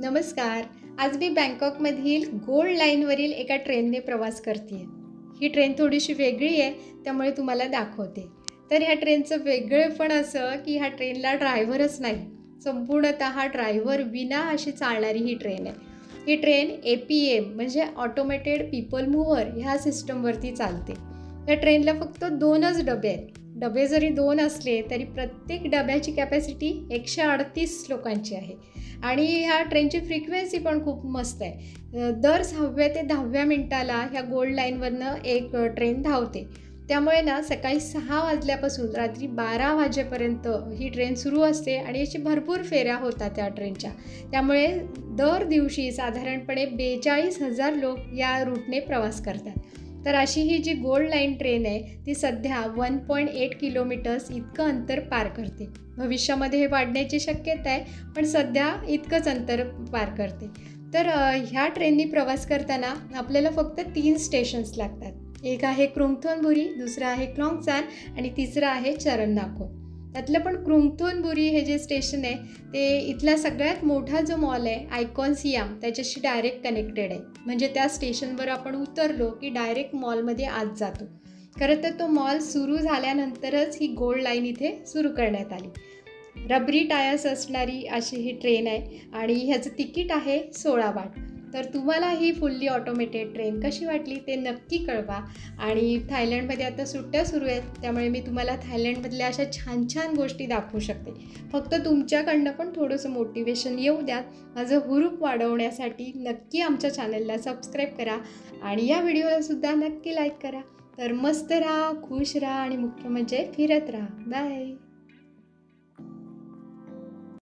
नमस्कार. आज मी बँकॉकमधील गोल्ड लाईनवरील एका ट्रेनने प्रवास करते आहे. ही ट्रेन थोडीशी वेगळी आहे, त्यामुळे तुम्हाला दाखवते. तर ह्या ट्रेनचं वेगळेपण असं की ह्या ट्रेनला ड्रायव्हरच नाही. संपूर्णतः ड्रायव्हर विना अशी चालणारी ही ट्रेन आहे. ही ट्रेन APM म्हणजे ऑटोमेटेड पीपल मूव्हर ह्या सिस्टमवरती चालते. या ट्रेनला फक्त 2च डबे आहेत. डबे जरी 2 असले तरी प्रत्येक डब्याची कॅपॅसिटी 138 लोकांची आहे. आणि ह्या ट्रेनची फ्रिक्वेन्सी पण खूप मस्त आहे. दर 6व्या ते 10व्या मिनिटाला ह्या गोल्ड लाईनवरनं एक ट्रेन धावते. त्यामुळे ना सकाळी 6 वाजल्यापासून रात्री 12 वाजेपर्यंत ही ट्रेन सुरू असते आणि याची भरपूर फेऱ्या होतात त्या ट्रेनच्या. त्यामुळे दर दिवशी साधारणपणे 42,000 लोक या रूटने प्रवास करतात. तर अशी ही जी गोल्ड लाईन ट्रेन आहे ती सध्या 1.8 किलोमीटर्स इतकं अंतर पार करते. भविष्यामध्ये हे वाढण्याची शक्यता आहे, पण सध्या इतकंच अंतर पार करते. तर ह्या ट्रेननी प्रवास करताना आपल्याला फक्त 3 स्टेशन्स लागतात. एक आहे क्रुंगथोनबुरी, दुसरं आहे क्लॉंगसान आणि तिसरं आहे चरननाकोन. त्यातलं पण क्रुंगथोनबुरी हे जे स्टेशन आहे ते इथला सगळ्यात मोठा जो मॉल आहे आयकॉन सियाम त्याच्याशी डायरेक्ट कनेक्टेड आहे. म्हणजे त्या स्टेशनवर आपण उतरलो की डायरेक्ट मॉलमध्ये आत जातो. खरं तर तो मॉल सुरू झाल्यानंतरच ही गोल्ड लाईन इथे सुरू करण्यात आली. रबरी टायर्स असणारी अशी ही ट्रेन आहे आणि ह्याचं तिकीट आहे 16 बाट. तर तुम्हाला ही फुल्ली ऑटोमेटेड ट्रेन कशी वाटली ते नक्की कळवा. आणि थायलंडमध्ये आता सुट्ट्या सुरू आहेत, त्यामुळे मी तुम्हाला थायलंडमधल्या अशा छान छान गोष्टी दाखवू शकते. फक्त तुमच्याकडनं पण थोडंसं मोटिवेशन येऊ द्या. माझं हुरूप वाढवण्यासाठी नक्की आमच्या चॅनलला सबस्क्राईब करा आणि या व्हिडिओलासुद्धा नक्की लाईक करा. तर मस्त राहा, खुश राहा आणि मुख्य म्हणजे फिरत राहा. बाय.